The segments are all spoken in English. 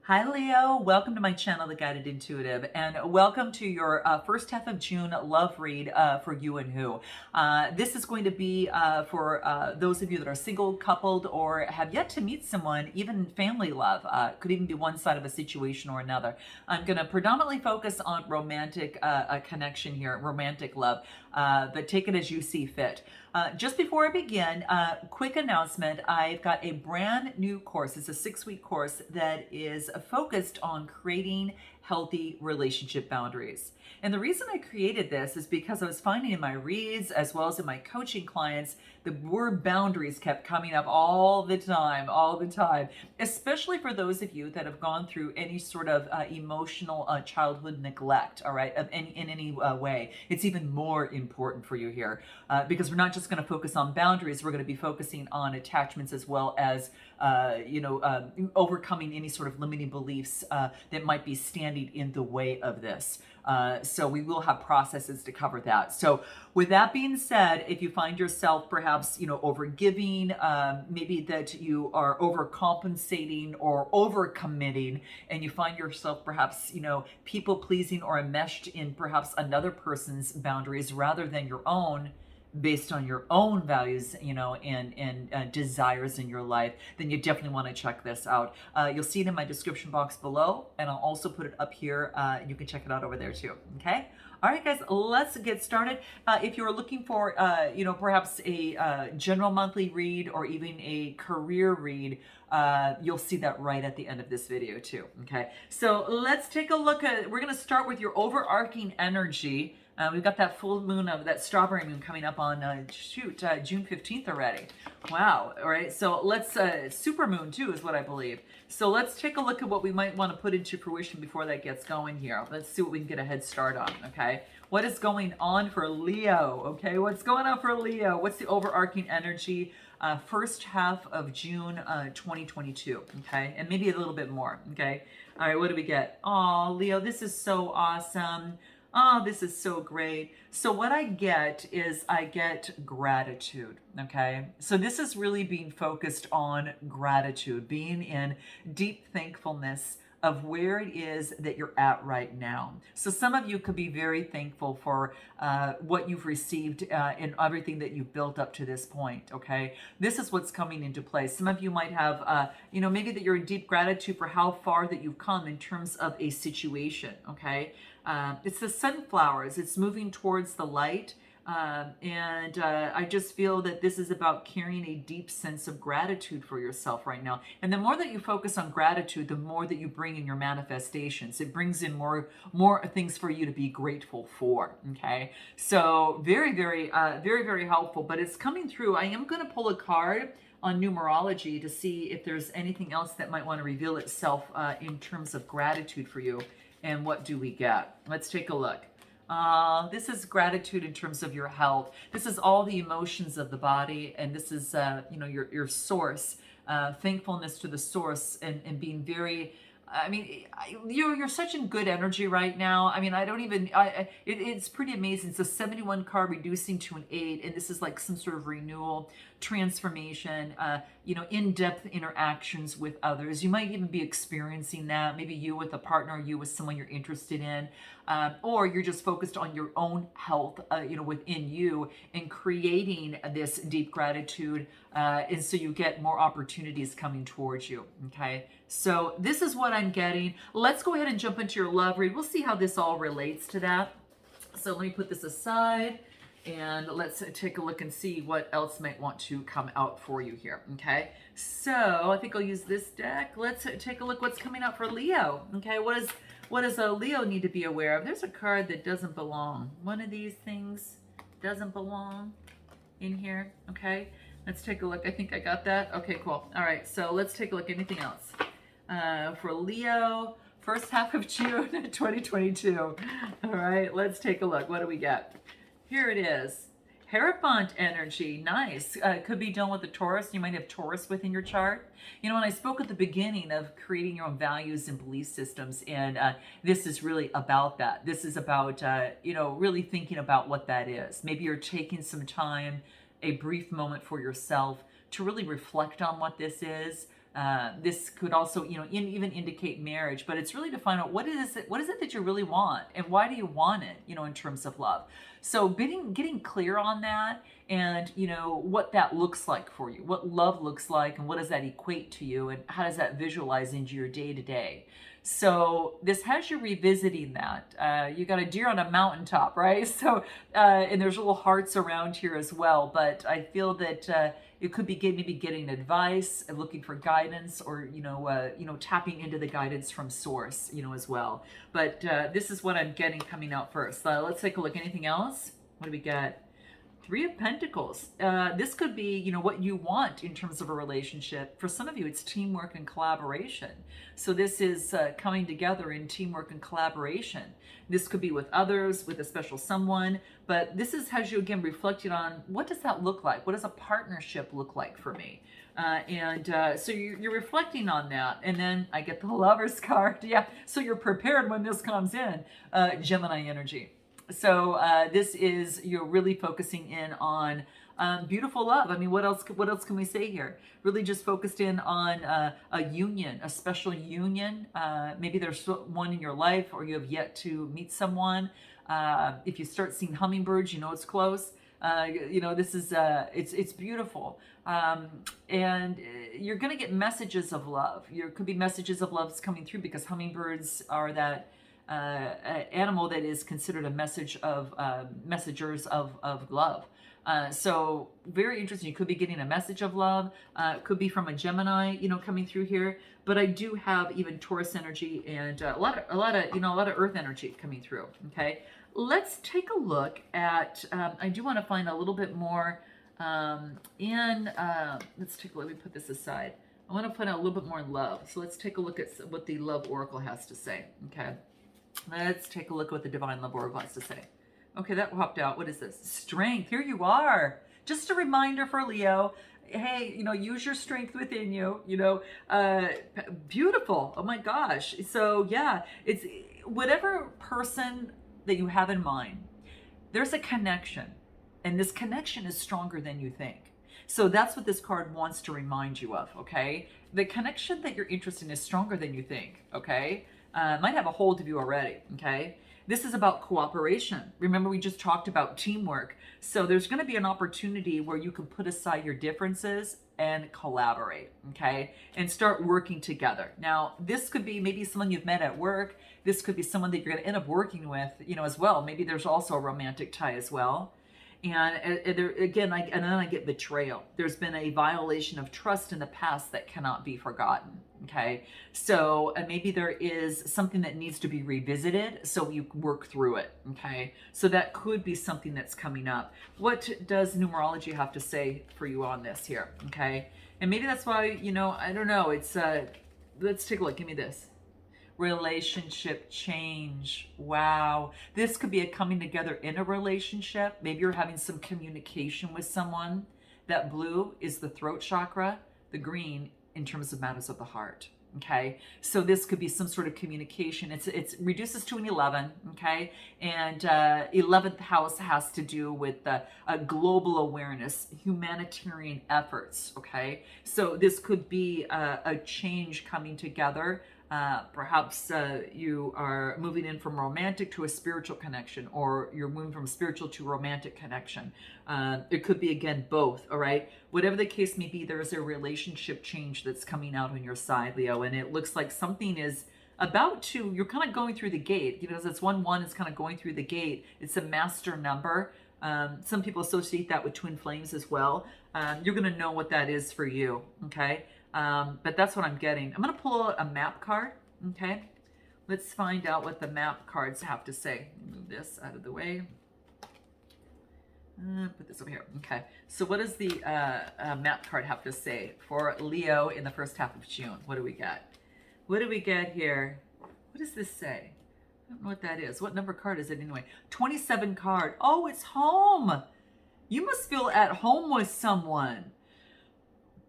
Hi Leo, welcome to my channel, The Guided Intuitive, and welcome to your first half of June love read for you and who. This is going to be for those of you that are single, coupled, or have yet to meet someone, even family love. Could even be one side of a situation or another. I'm going to predominantly focus on romantic connection here, romantic love, but take it as you see fit. Just before I begin, quick announcement. I've got a brand new course. It's a 6-week course that is focused on creating healthy relationship boundaries. And the reason I created this is because I was finding in my reads as well as in my coaching clients, the word boundaries kept coming up all the time, especially for those of you that have gone through any sort of emotional childhood neglect, all right, in any way. It's even more important for you here because we're not just going to focus on boundaries, we're going to be focusing on attachments as well as overcoming any sort of limiting beliefs that might be standing in the way of this. So we will have processes to cover that. So with that being said, if you find yourself perhaps, over giving, maybe that you are overcompensating or overcommitting, and you find yourself perhaps, people pleasing or enmeshed in perhaps another person's boundaries rather than your own, based on your own values, and desires in your life, then you definitely want to check this out. You'll see it in my description box below, and I'll also put it up here. You can check it out over there too. Okay. All right, guys, let's get started. If you're looking for, perhaps a general monthly read or even a career read, you'll see that right at the end of this video too. Okay. So let's take a look at, we're going to start with your overarching energy. We've got that full moon of that strawberry moon coming up on June 15th already. Wow. All right. So let's super moon too is what I believe. So let's take a look at what we might want to put into fruition before that gets going here. Let's see what we can get a head start on. Okay. What is going on for Leo? Okay. What's going on for Leo? What's the overarching energy? First half of June 2022. Okay. And maybe a little bit more. Okay. All right. What do we get? Oh, Leo, this is so awesome. Oh, this is so great. So what I get is I get gratitude, okay? So this is really being focused on gratitude, being in deep thankfulness of where it is that you're at right now. So some of you could be very thankful for what you've received and everything that you've built up to this point, okay? This is what's coming into play. Some of you might have, maybe that you're in deep gratitude for how far that you've come in terms of a situation, okay? It's the sunflowers. It's moving towards the light. I just feel that this is about carrying a deep sense of gratitude for yourself right now. And the more that you focus on gratitude, the more that you bring in your manifestations. It brings in more things for you to be grateful for. Okay. So very, very, very, very helpful, but it's coming through. I am going to pull a card on numerology to see if there's anything else that might want to reveal itself in terms of gratitude for you. And what do we get? Let's take a look. This is gratitude in terms of your health. This is all the emotions of the body, and this is your source. Thankfulness to the source, and being very. I mean, you're such in good energy right now. I mean, it's pretty amazing. It's a 71 card reducing to an 8, and this is like some sort of renewal, transformation, in-depth interactions with others. You might even be experiencing that. Maybe you with a partner, you with someone you're interested in, or you're just focused on your own health, within you, and creating this deep gratitude, and so you get more opportunities coming towards you. Okay, so this is what I'm getting. Let's go ahead and jump into your love read. We'll see how this all relates to that. So let me put this aside, and let's take a look and see what else might want to come out for you here. Okay, so I think I'll use this deck. Let's take a look what's coming out for Leo. Okay, what does a Leo need to be aware of? There's a card that doesn't belong. One of these things doesn't belong in here. Okay, let's take a look. I think I got that. Okay, cool. All right, so let's take a look. Anything else for Leo? First half of June 2022. All right, let's take a look. What do we get? Here it is. Hierophant energy, nice. Could be done with the Taurus. You might have Taurus within your chart. When I spoke at the beginning of creating your own values and belief systems, and this is really about that. This is about, really thinking about what that is. Maybe you're taking some time, a brief moment for yourself to really reflect on what this is. This could also, even indicate marriage, but it's really to find out what is it that you really want, and why do you want it, in terms of love. So getting clear on that, and what that looks like for you, what love looks like, and what does that equate to you, and how does that visualize into your day to day. So this has you revisiting that. You got a deer on a mountaintop, right? So, and there's little hearts around here as well. But I feel that it could be maybe getting advice, looking for guidance, or tapping into the guidance from source, as well. But this is what I'm getting coming out first. Let's take a look. Anything else? What do we got? Three of Pentacles. This could be, what you want in terms of a relationship. For some of you, it's teamwork and collaboration. So this is coming together in teamwork and collaboration. This could be with others, with a special someone, but this has you again reflecting on, what does that look like? What does a partnership look like for me? So you're reflecting on that. And then I get the Lover's card. Yeah, so you're prepared when this comes in. Gemini energy. So this is, you're really focusing in on beautiful love. I mean, what else can we say here? Really just focused in on a union, a special union. Maybe there's one in your life, or you have yet to meet someone. If you start seeing hummingbirds, it's close. This is it's beautiful. And you're going to get messages of love. There could be messages of love coming through, because hummingbirds are that animal that is considered a messengers of love. So very interesting. You could be getting a message of love. It could be from a Gemini, coming through here. But I do have even Taurus energy and a lot of Earth energy coming through. Okay, let's take a look at. I do want to find a little bit more let's take a look. Let me put this aside. I want to find out a little bit more in love. So let's take a look at what the Love Oracle has to say. Okay. Let's take a look at what the Divine Love Oracle has to say. Okay, that popped out. What is this? Strength. Here you are. Just a reminder for Leo. Hey, use your strength within you. Beautiful. Oh my gosh. So yeah, it's whatever person that you have in mind. There's a connection, and this connection is stronger than you think. So that's what this card wants to remind you of. Okay, the connection that you're interested in is stronger than you think. Okay. Might have a hold of you already, okay? This is about cooperation. Remember, we just talked about teamwork. So there's going to be an opportunity where you can put aside your differences and collaborate, okay? And start working together. Now, this could be maybe someone you've met at work. This could be someone that you're going to end up working with, as well. Maybe there's also a romantic tie as well. And then I get betrayal. There's been a violation of trust in the past that cannot be forgotten. Okay, so maybe there is something that needs to be revisited, so you work through it. Okay, so that could be something that's coming up. What does numerology have to say for you on this here? Okay, and maybe that's why, I don't know. It's let's take a look. Give me this. Relationship change. Wow. This could be a coming together in a relationship. Maybe you're having some communication with someone. That blue is the throat chakra, the green in terms of matters of the heart. Okay, so this could be some sort of communication. It's reduces to an 11. Okay, and 11th house has to do with a global awareness, humanitarian efforts. Okay, so this could be a change coming together. Perhaps you are moving in from romantic to a spiritual connection, or you're moving from spiritual to romantic connection. It could be, again, both, all right? Whatever the case may be, there's a relationship change that's coming out on your side, Leo, and it looks like something is about to, you're kind of going through the gate. As it's 1-1, it's kind of going through the gate. It's a master number. Some people associate that with twin flames as well. You're going to know what that is for you, okay? But that's what I'm getting. I'm going to pull a map card. Okay. Let's find out what the map cards have to say. Move this out of the way. Put this over here. Okay. So what does the map card have to say for Leo in the first half of June? What do we got? What do we get here? What does this say? I don't know what that is. What number card is it anyway? 27 card. Oh, it's home. You must feel at home with someone.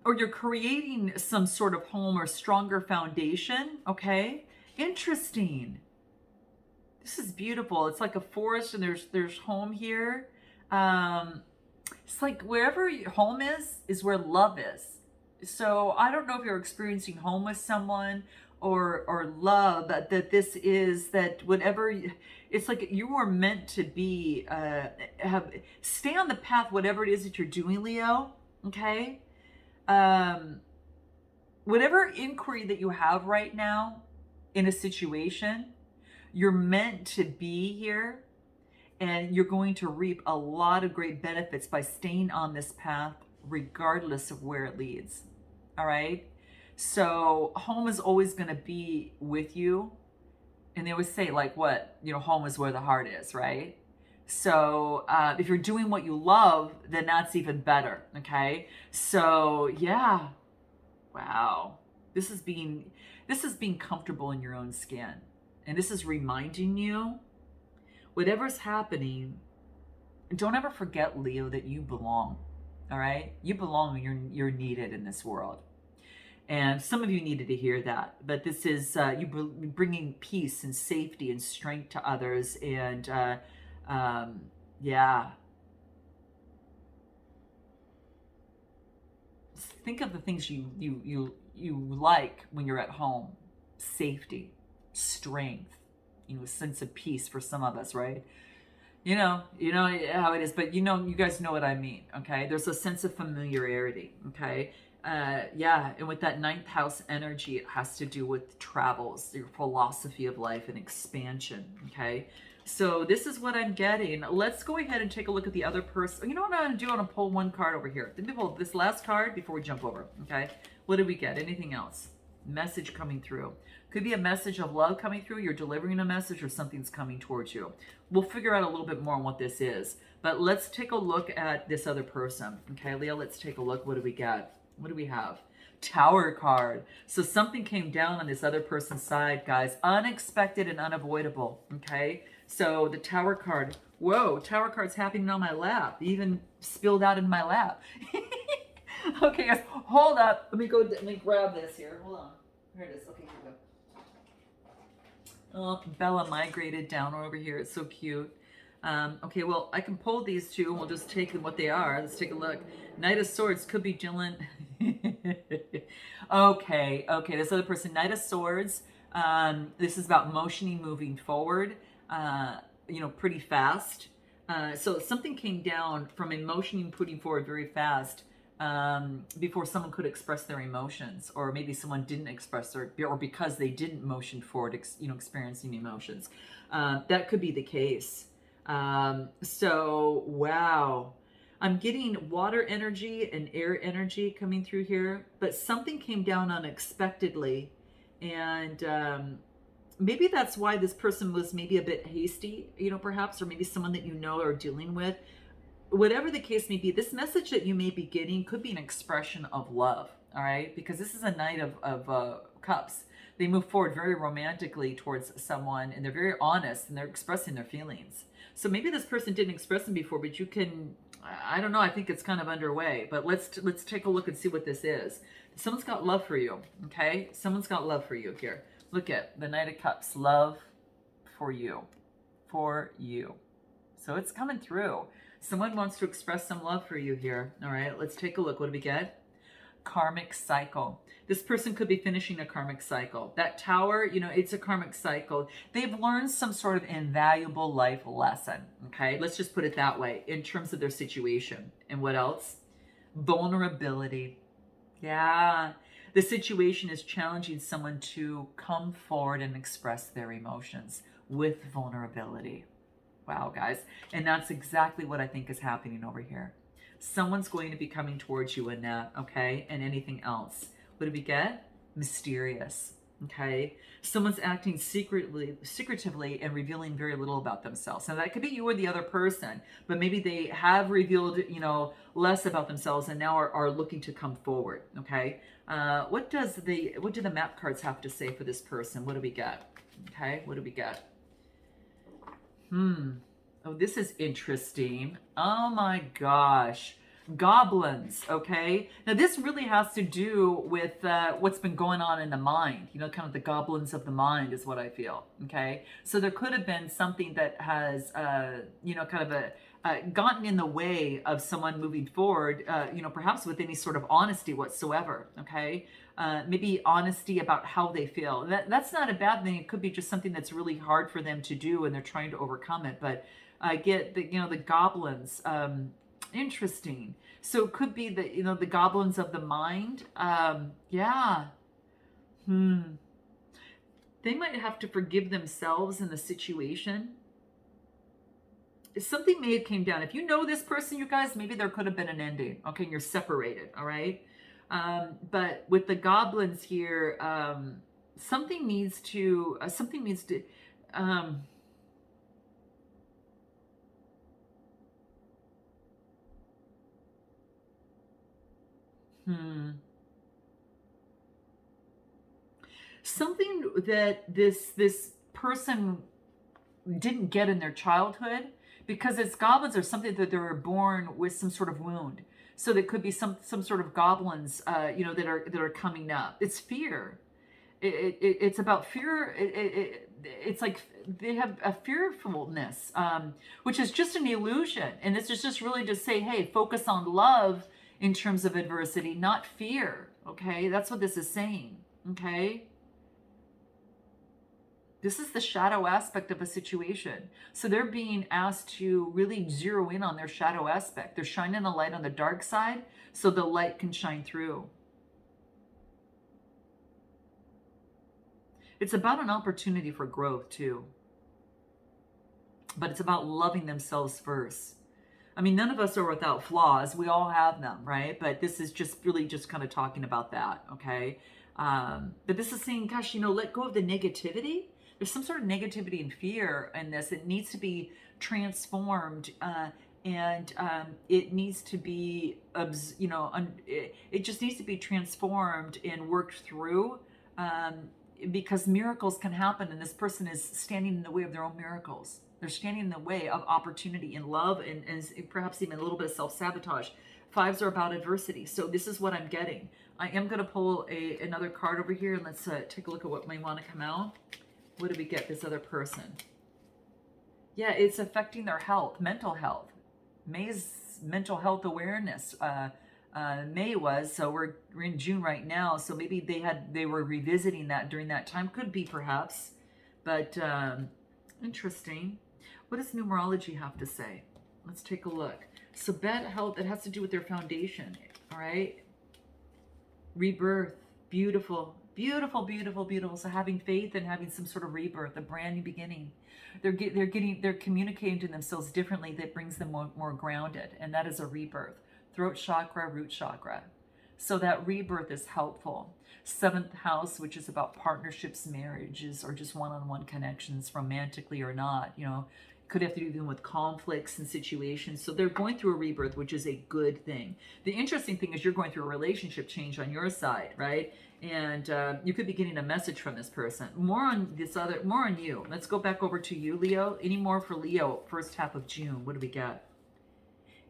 Or you're creating some sort of home or stronger foundation. Okay, interesting. This is beautiful. It's like a forest, and there's home here. It's like wherever your home is where love is. So I don't know if you're experiencing home with someone or love, but that this is that it's like you were meant to be, stay on the path, whatever it is that you're doing, Leo. Okay. Um, Whatever inquiry that you have right now in a situation, you're meant to be here, and you're going to reap a lot of great benefits by staying on this path regardless of where it leads. All right. So home is always going to be with you. And they always say, like, what, home is where the heart is, right? So if you're doing what you love, then that's even better. Okay. So yeah. Wow. This is being comfortable in your own skin. And this is reminding you, whatever's happening, don't ever forget, Leo, that you belong. All right? You belong, and you're needed in this world. And some of you needed to hear that. But this is you bringing peace and safety and strength to others. And yeah. Think of the things you like when you're at home. Safety, strength, a sense of peace for some of us, right? You know how it is, but you guys know what I mean, okay? There's a sense of familiarity, okay? Yeah, and with that ninth house energy, it has to do with travels, your philosophy of life and expansion, okay? So this is what I'm getting. Let's go ahead and take a look at the other person. You know what I'm going to do? I'm going to pull one card over here. Let me pull this last card before we jump over, okay? What did we get? Anything else? Message coming through. Could be a message of love coming through. You're delivering a message, or something's coming towards you. We'll figure out a little bit more on what this is. But let's take a look at this other person. Okay, Leo, let's take a look. What do we got? What do we have? Tower card. So something came down on this other person's side, guys. Unexpected and unavoidable. Okay, so the Tower card. Whoa, Tower card's happening on my lap. It even spilled out in my lap. Okay, guys, hold up. Let me grab this here. Hold on. Here it is. Okay, here we go. Oh, Bella migrated down over here. It's so cute. Okay, well, I can pull these two, and we'll just take them what they are. Let's take a look. Knight of Swords could be Dylan. Okay, this other person, Knight of Swords. This is about motioning, moving forward, pretty fast. So something came down from emotioning, putting forward very fast, before someone could express their emotions, or maybe someone didn't express or because they didn't motion forward, experiencing emotions. That could be the case. So, wow. I'm getting water energy and air energy coming through here, but something came down unexpectedly. And maybe that's why this person was maybe a bit hasty, perhaps, or maybe someone that are dealing with. Whatever the case may be, this message that you may be getting could be an expression of love, all right? Because this is a Knight of Cups. They move forward very romantically towards someone, and they're very honest, and they're expressing their feelings. So maybe this person didn't express them before, but you can, I don't know, I think it's kind of underway. But let's take a look and see what this is. Someone's got love for you, okay? Someone's got love for you here. Look at the Knight of Cups, love for you, So it's coming through. Someone wants to express some love for you here. All right, let's take a look. What do we get? Karmic cycle. This person could be finishing a karmic cycle. That Tower, it's a karmic cycle. They've learned some sort of invaluable life lesson. Okay, let's just put it that way in terms of their situation. And what else? Vulnerability. Yeah. The situation is challenging someone to come forward and express their emotions with vulnerability. Wow, guys. And that's exactly what I think is happening over here. Someone's going to be coming towards you in that, okay? And anything else. What do we get? Mysterious, okay? Someone's acting secretively and revealing very little about themselves. Now, that could be you or the other person, but maybe they have revealed, less about themselves and now are looking to come forward, okay? What do the map cards have to say for this person? What do we get? Okay, what do we get? Oh, this is interesting. Oh my gosh. Goblins, okay? Now this really has to do with what's been going on in the mind. Kind of the goblins of the mind is what I feel, okay? So there could have been something that has, kind of gotten in the way of someone moving forward, perhaps with any sort of honesty whatsoever. Okay. Maybe honesty about how they feel. That's not a bad thing. It could be just something that's really hard for them to do and they're trying to overcome it. But I get the goblins. Interesting. So it could be the goblins of the mind. Yeah. They might have to forgive themselves in the situation. Something may have came down. If you know this person, you guys, maybe there could have been an ending. Okay, and you're separated. All right. But with the goblins here, something needs to. Something that this person didn't get in their childhood, because it's goblins or something that they were born with some sort of wound. So there could be some sort of goblins, that are coming up. It's fear. It's about fear. It's like they have a fearfulness, which is just an illusion. And this is just really to say, hey, focus on love in terms of adversity, not fear. Okay, that's what this is saying. Okay. This is the shadow aspect of a situation. So they're being asked to really zero in on their shadow aspect. They're shining a light on the dark side so the light can shine through. It's about an opportunity for growth too. But it's about loving themselves first. I mean, none of us are without flaws. We all have them, right? But this is just really just kind of talking about that, okay? But this is saying, gosh, let go of the negativity. There's some sort of negativity and fear in this. It needs to be transformed, and it needs to be, it just needs to be transformed and worked through, because miracles can happen, and this person is standing in the way of their own miracles. They're standing in the way of opportunity and love, and perhaps even a little bit of self-sabotage. Fives are about adversity. So this is what I'm getting. I am going to pull another card over here, and let's take a look at what may want to come out. What do we get? This other person. Yeah, it's affecting their health, mental health. May's mental health awareness. May was, so we're in June right now. So maybe they were revisiting that during that time. Could be perhaps, but interesting. What does numerology have to say? Let's take a look. So bad health, it has to do with their foundation. All right. Rebirth. Beautiful. Beautiful, beautiful, beautiful. So having faith and having some sort of rebirth, a brand new beginning. They're communicating to themselves differently that brings them more grounded. And that is a rebirth. Throat chakra, root chakra. So that rebirth is helpful. Seventh house, which is about partnerships, marriages, or just one-on-one connections, romantically or not, could have to do even with conflicts and situations. So they're going through a rebirth, which is a good thing. The interesting thing is you're going through a relationship change on your side, right? And you could be getting a message from this person. More on you. Let's go back over to you, Leo. Any more for Leo, first half of June? What do we got?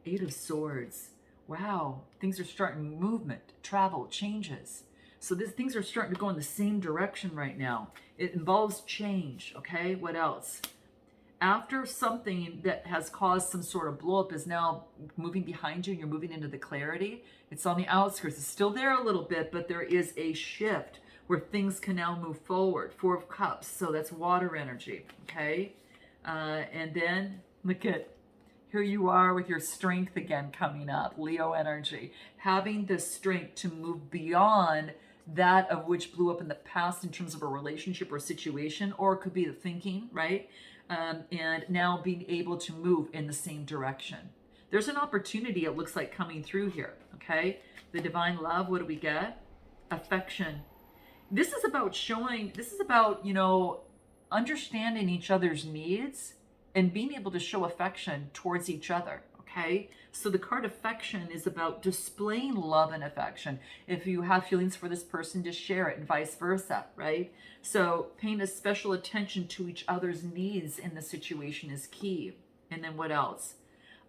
Eight of Swords. Wow, things are starting, movement, travel, changes. So things are starting to go in the same direction right now. It involves change, okay? What else? After something that has caused some sort of blow up is now moving behind you, you're moving into the clarity. It's on the outskirts. It's still there a little bit, but there is a shift where things can now move forward. Four of Cups, so that's water energy, okay? And then look at, here you are with your strength again coming up, Leo energy. Having the strength to move beyond that of which blew up in the past in terms of a relationship or situation, or it could be the thinking, right? And now being able to move in the same direction. There's an opportunity, it looks like, coming through here, okay? The divine love, what do we get? Affection. This is about understanding each other's needs and being able to show affection towards each other, okay? So the card affection is about displaying love and affection. If you have feelings for this person, just share it, and vice versa, right? So paying a special attention to each other's needs in the situation is key. And then what else?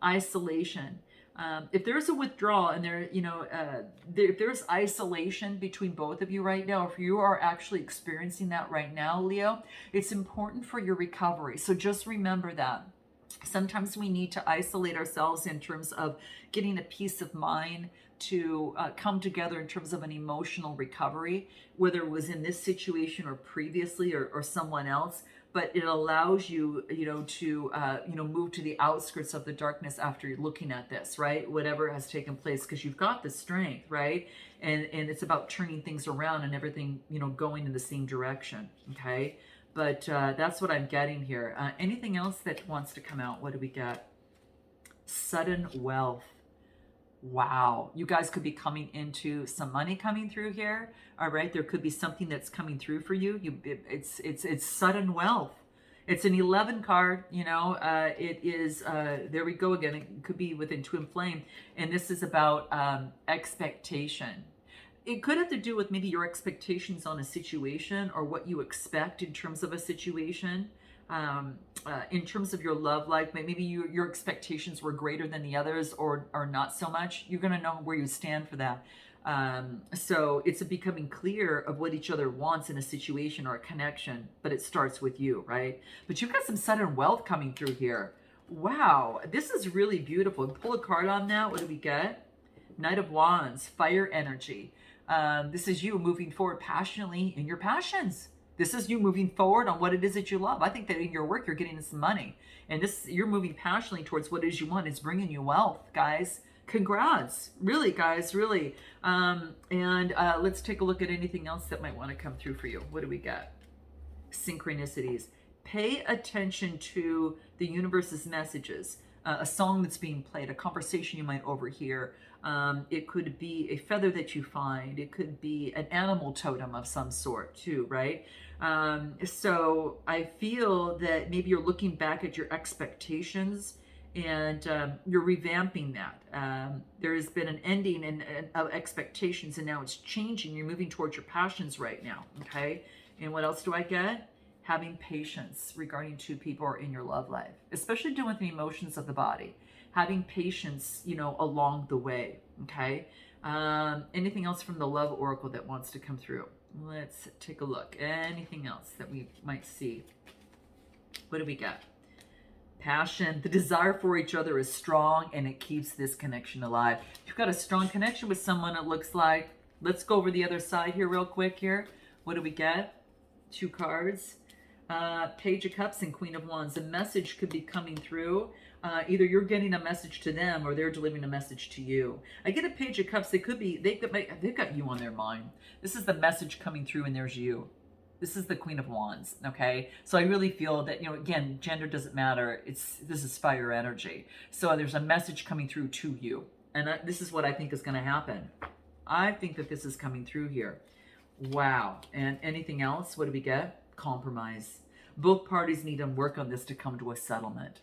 Isolation. If there's a withdrawal and if there's isolation between both of you right now, if you are actually experiencing that right now, Leo, it's important for your recovery. So just remember that. Sometimes we need to isolate ourselves in terms of getting a peace of mind to come together in terms of an emotional recovery, whether it was in this situation or previously or someone else. But it allows you, to move to the outskirts of the darkness after you're looking at this, right? Whatever has taken place, because you've got the strength, right? And it's about turning things around and everything, going in the same direction, okay? But that's what I'm getting here. Anything else that wants to come out? What do we get? Sudden wealth. Wow. You guys could be coming into some money coming through here. All right. There could be something that's coming through for you. It's sudden wealth. It's an 11 card, it is, there we go again. It could be within twin flame. And this is about expectation. It could have to do with maybe your expectations on a situation or what you expect in terms of a situation. In terms of your love life, maybe your expectations were greater than the others or not so much. You're going to know where you stand for that. So it's a becoming clear of what each other wants in a situation or a connection, but it starts with you, right? But you've got some sudden wealth coming through here. Wow, this is really beautiful. Pull a card on that. What do we get? Knight of Wands, fire energy. This is you moving forward passionately in your passions. This is you moving forward on what it is that you love. I think that in your work, you're getting some money. And you're moving passionately towards what it is you want. It's bringing you wealth, guys. Congrats. Really, guys, really. Let's take a look at anything else that might want to come through for you. What do we got? Synchronicities. Pay attention to the universe's messages. A song that's being played, a conversation you might overhear. It could be a feather that you find. It could be an animal totem of some sort too, right? So I feel that maybe you're looking back at your expectations and you're revamping that. There has been an ending of expectations and now it's changing. You're moving towards your passions right now, okay? And what else do I get? Having patience regarding two people or in your love life, especially dealing with the emotions of the body. Having patience, along the way, okay? Anything else from the love oracle that wants to come through? Let's take a look. Anything else that we might see? What do we got? Passion. The desire for each other is strong and it keeps this connection alive. You've got a strong connection with someone, it looks like. Let's go over the other side here real quick here. What do we get? 2 cards. Page of Cups and Queen of Wands. A message could be coming through. Either you're getting a message to them or they're delivering a message to you. I get a Page of Cups. They've got you on their mind. This is the message coming through and there's you. This is the Queen of Wands, okay? So I really feel that, again, gender doesn't matter. This is fire energy. So there's a message coming through to you. And this is what I think is going to happen. I think that this is coming through here. Wow. And anything else? What do we get? Compromise. Both parties need to work on this to come to a settlement.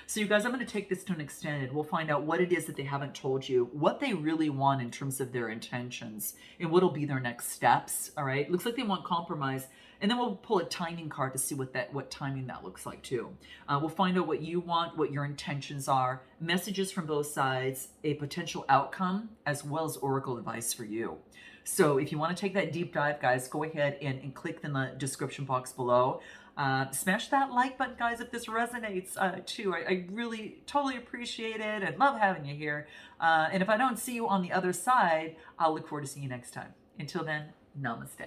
So you guys, I'm going to take this to an extended. We'll find out what it is that they haven't told you, what they really want in terms of their intentions, and what will be their next steps. All right. Looks like they want compromise. And then we'll pull a timing card to see what timing that looks like too. We'll find out what you want, what your intentions are, messages from both sides, a potential outcome, as well as oracle advice for you. So if you want to take that deep dive, guys, go ahead and click in the description box below. Smash that like button, guys, if this resonates too. I really totally appreciate it and love having you here. And if I don't see you on the other side, I'll look forward to seeing you next time. Until then, namaste.